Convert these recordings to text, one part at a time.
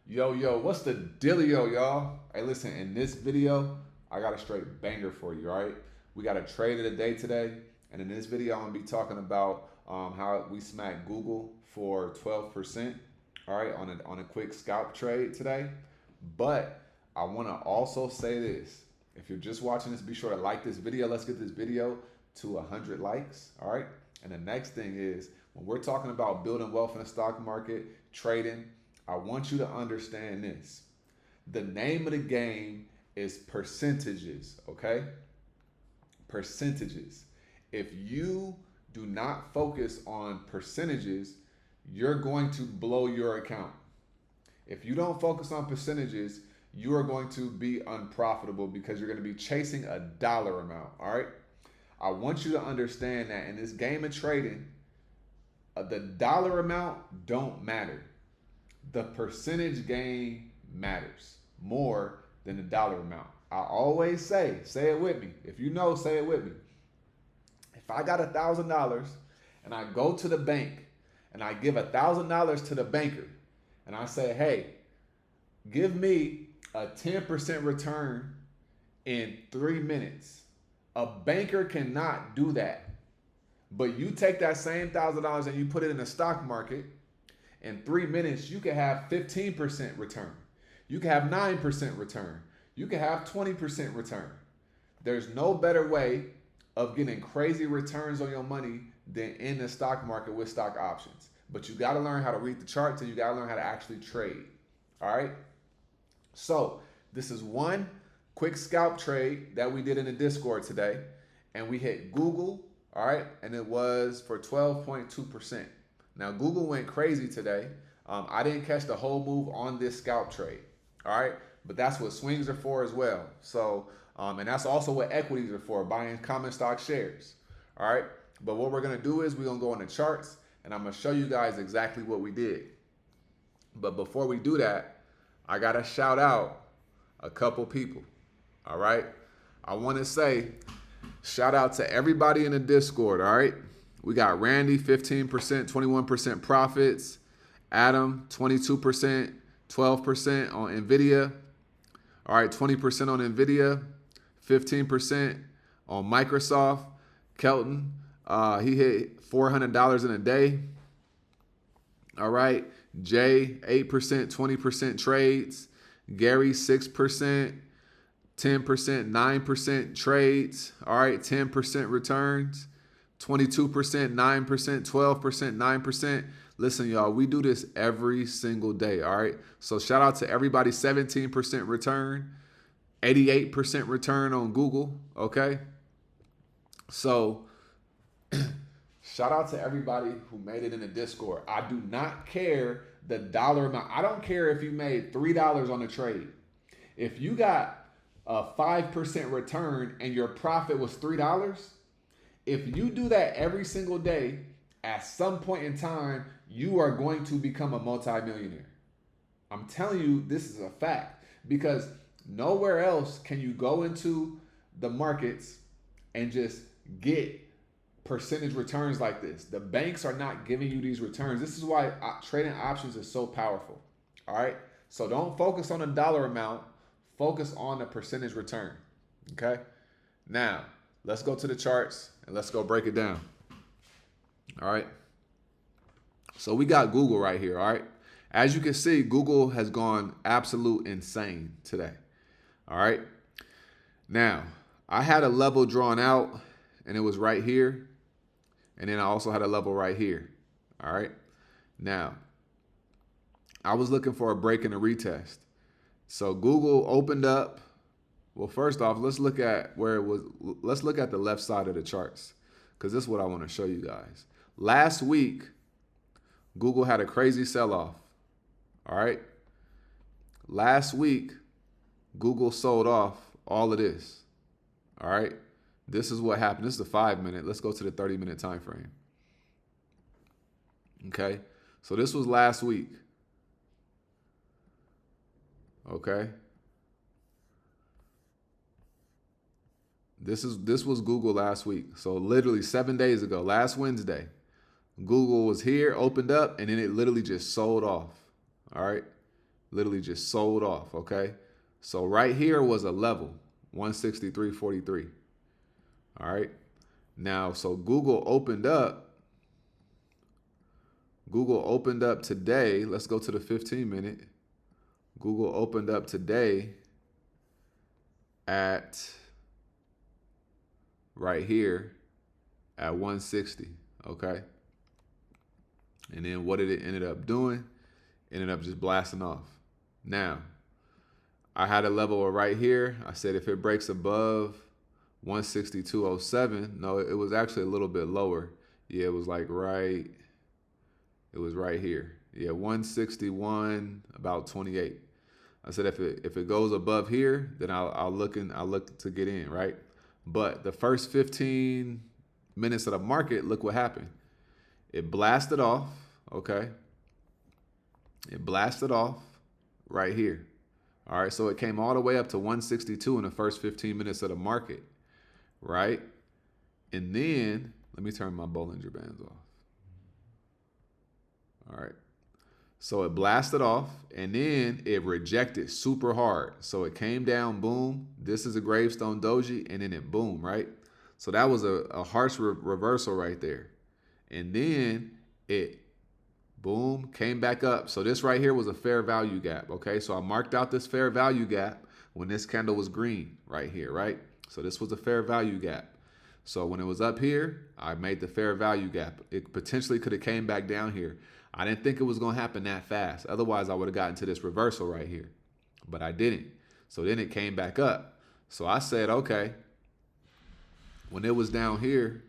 Yo, what's the dealio, y'all? Hey, listen, in this video, I got a straight banger for you, all right? We got a trade of the day today, and in this video, I'm gonna be talking about how we smacked Google for 12%, all right, on a quick scalp trade today. But I wanna also say this. If you're just watching this, be sure to like this video. Let's get this video to 100 likes, all right? And the next thing is, when we're talking about building wealth in the stock market, trading, I want you to understand this. The name of the game is percentages, okay? Percentages. If you do not focus on percentages, you're going to blow your account. If you don't focus on percentages, you are going to be unprofitable because you're going to be chasing a dollar amount, all right? I want you to understand that in this game of trading, the dollar amount don't matter. The percentage gain matters more than the dollar amount. I always say it with me. If you know, say it with me. If I got $1,000 and I go to the bank and I give $1,000 to the banker and I say, hey, give me a 10% return in 3 minutes. A banker cannot do that. But you take that same $1,000 and you put it in the stock market, in 3 minutes, you can have 15% return. You can have 9% return. You can have 20% return. There's no better way of getting crazy returns on your money than in the stock market with stock options. But you got to learn how to read the charts and you got to learn how to actually trade. All right? So this is one quick scalp trade that we did in the Discord today. And we hit Google, all right? And it was for 12.2%. Now, Google went crazy today. I didn't catch the whole move on this scalp trade, all right? But that's what swings are for as well. So, and that's also what equities are for, buying common stock shares, all right? But what we're gonna do is we're gonna go on the charts, and I'm gonna show you guys exactly what we did. But before we do that, I gotta shout out a couple people, all right? I wanna say shout out to everybody in the Discord, all right? We got Randy, 15%, 21% profits. Adam, 22%, 12% on NVIDIA. All right, 20% on NVIDIA, 15% on Microsoft. Kelton, he hit $400 in a day. All right, Jay, 8%, 20% trades. Gary, 6%, 10%, 9% trades. All right, 10% returns. 22%, 9%, 12%, 9%. Listen, y'all, we do this every single day, all right? So shout out to everybody, 17% return, 88% return on Google, okay? So shout out to everybody who made it in the Discord. I do not care the dollar amount. I don't care if you made $3 on a trade. If you got a 5% return and your profit was $3, if you do that every single day, at some point in time, you are going to become a multimillionaire. I'm telling you, this is a fact because nowhere else can you go into the markets and just get percentage returns like this. The banks are not giving you these returns. This is why trading options is so powerful. All right. So don't focus on the dollar amount, focus on the percentage return. Okay. Now, let's go to the charts and let's go break it down. All right. So we got Google right here. All right. As you can see, Google has gone absolute insane today. All right. Now, I had a level drawn out and it was right here. And then I also had a level right here. All right. Now, I was looking for a break and a retest. So Google opened up. Well, first off, let's look at where it was. Let's look at the left side of the charts because this is what I want to show you guys. Last week, Google had a crazy sell-off. All right. Last week, Google sold off all of this. All right. This is what happened. This is the 5-minute. Let's go to the 30-minute time frame. Okay. So this was last week. Okay. This was Google last week. So literally 7 days ago, last Wednesday, Google was here, opened up, and then it literally just sold off. All right. Literally just sold off, okay? So right here was a level, 163.43. All right. Now, so Google opened up today. Let's go to the 15-minute. Google opened up today at right here at 160, okay? And then what did it ended up doing? Ended up just blasting off. Now, I had a level right here. I said if it breaks above 162.07, no, it was actually a little bit lower. Yeah, it was like right here. Yeah, 161 about 28. I said if it goes above here, then I'll look to get in, right? But the first 15 minutes of the market, look what happened. It blasted off, okay? It blasted off right here. All right, so it came all the way up to 162 in the first 15 minutes of the market, right? And then, let me turn my Bollinger Bands off. All right. So it blasted off, and then it rejected super hard. So it came down, boom. This is a gravestone doji, and then it boom, right? So that was a harsh reversal right there. And then it boom, came back up. So this right here was a fair value gap, okay? So I marked out this fair value gap when this candle was green right here, right? So this was a fair value gap. So when it was up here, I made the fair value gap. It potentially could have came back down here. I didn't think it was going to happen that fast. Otherwise, I would have gotten to this reversal right here. But I didn't. So then it came back up. So I said, okay, when it was down here,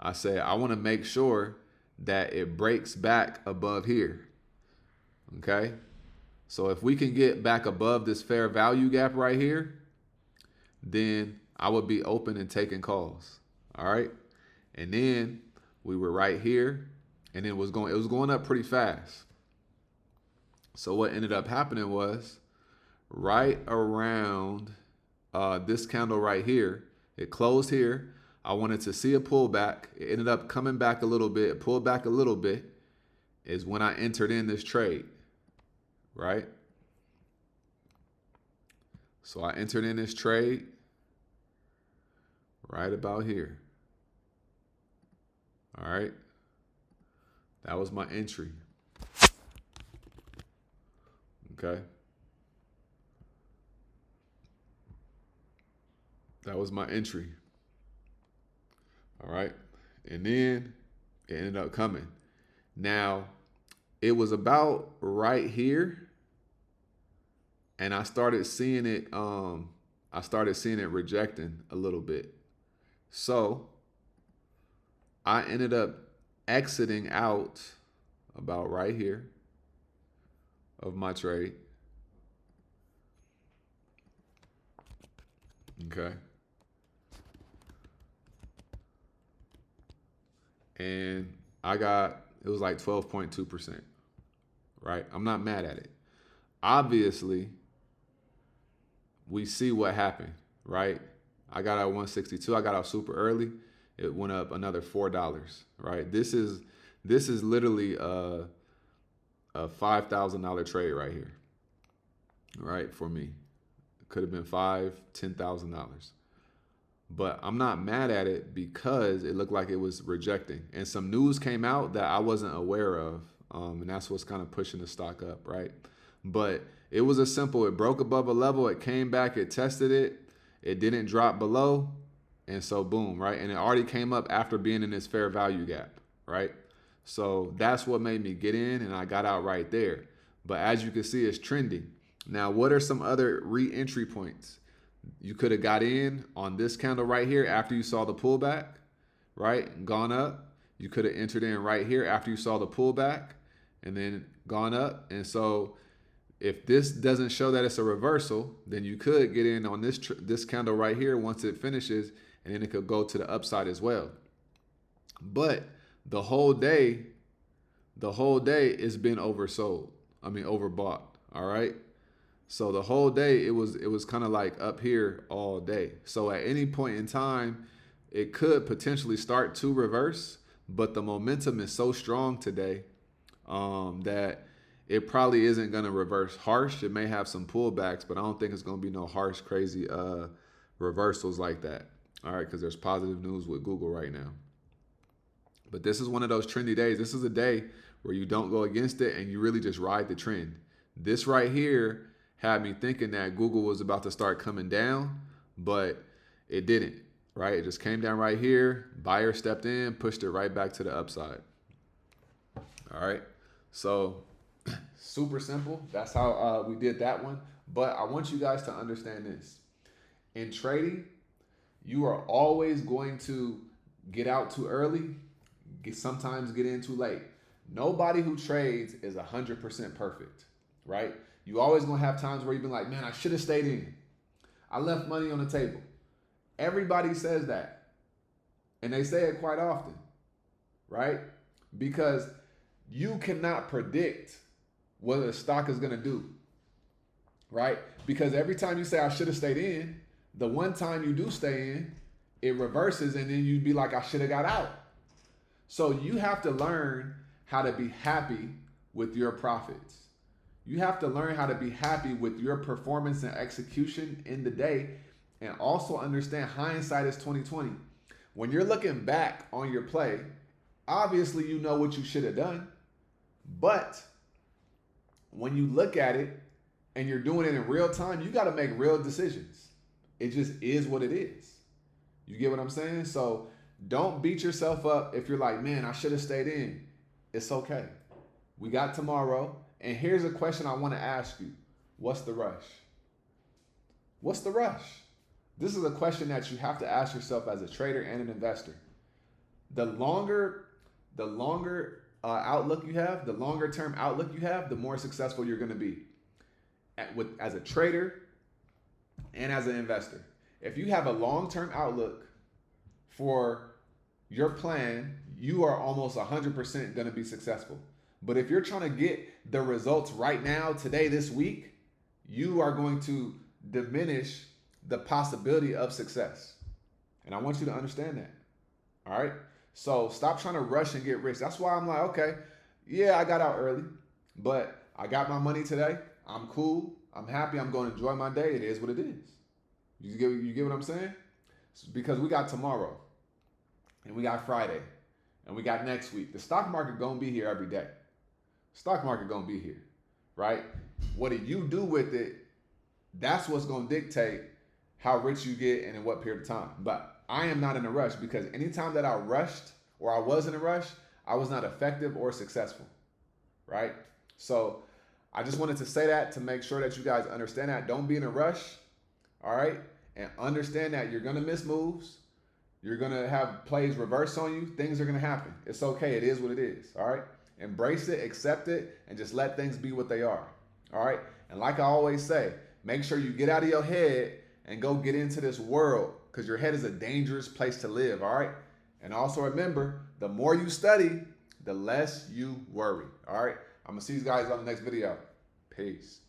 I said, I want to make sure that it breaks back above here. Okay? So if we can get back above this fair value gap right here, then I would be open and taking calls. All right? And then we were right here, and it was going up pretty fast. So what ended up happening was right around this candle right here, it closed here. I wanted to see a pullback. It ended up coming back a little bit, pulled back a little bit, is when I entered in this trade, right? So I entered in this trade right about here. All right. That was my entry. Okay. That was my entry. All right. And then it ended up coming. Now, it was about right here. And I started seeing it rejecting a little bit. So I ended up exiting out about right here of my trade. Okay. And it was like 12.2%, right? I'm not mad at it. Obviously, we see what happened, right? I got out 162. I got out super early. It went up another $4, right? This is literally a $5,000 trade right here, right? For me, it could have been $5,000, $10,000. But I'm not mad at it because it looked like it was rejecting. And some news came out that I wasn't aware of. And that's what's kind of pushing the stock up, right? But it was it broke above a level. It came back. It tested it. It didn't drop below. And so boom, right? And it already came up after being in this fair value gap, right? So that's what made me get in, and I got out right there. But as you can see, it's trending. Now, what are some other re-entry points? You could have got in on this candle right here after you saw the pullback, right? Gone up. You could have entered in right here after you saw the pullback and then gone up. And so if this doesn't show that it's a reversal, then you could get in on this candle right here once it finishes, and then it could go to the upside as well. But the whole day it's been oversold. I mean, overbought. All right. So the whole day it was kind of like up here all day. So at any point in time, it could potentially start to reverse, but the momentum is so strong today that it probably isn't going to reverse harsh. It may have some pullbacks, but I don't think it's going to be no harsh, crazy reversals like that. All right, because there's positive news with Google right now. But this is one of those trendy days. This is a day where you don't go against it and you really just ride the trend. This right here had me thinking that Google was about to start coming down, but it didn't, right? It just came down right here. Buyer stepped in, pushed it right back to the upside. All right, so super simple. That's how we did that one. But I want you guys to understand this. In trading, you are always going to get out too early, sometimes get in too late. Nobody who trades is 100% perfect, right? You always gonna have times where you've been like, man, I should have stayed in. I left money on the table. Everybody says that. And they say it quite often, right? Because you cannot predict what a stock is gonna do, right? Because every time you say I should have stayed in, the one time you do stay in, it reverses and then you'd be like, I should have got out. So you have to learn how to be happy with your profits. You have to learn how to be happy with your performance and execution in the day, and also understand hindsight is 2020. When you're looking back on your play, obviously you know what you should have done, but when you look at it and you're doing it in real time, you got to make real decisions. It just is what it is. You get what I'm saying? So don't beat yourself up if you're like, man, I should have stayed in. It's okay. We got tomorrow. And here's a question I want to ask you. What's the rush? What's the rush? This is a question that you have to ask yourself as a trader and an investor. The longer outlook you have, the longer term outlook you have, the more successful you're going to be as a trader and as an investor. If you have a long-term outlook for your plan, you are almost 100% going to be successful. But if you're trying to get the results right now, today, this week, you are going to diminish the possibility of success. And I want you to understand that. All right? So stop trying to rush and get rich. That's why I'm like, okay, yeah, I got out early, but I got my money today. I'm cool. I'm happy. I'm going to enjoy my day. It is what it is. You get what I'm saying? Because we got tomorrow, and we got Friday, and we got next week. The stock market going to be here every day. Stock market going to be here, right? What do you do with it? That's what's going to dictate how rich you get and in what period of time. But I am not in a rush, because anytime that I rushed or I was in a rush, I was not effective or successful, right? So I just wanted to say that to make sure that you guys understand that. Don't be in a rush, all right? And understand that you're going to miss moves. You're going to have plays reverse on you. Things are going to happen. It's okay. It is what it is, all right? Embrace it, accept it, and just let things be what they are, all right? And like I always say, make sure you get out of your head and go get into this world, because your head is a dangerous place to live, all right? And also remember, the more you study, the less you worry, all right? I'm going to see you guys on the next video. Peace.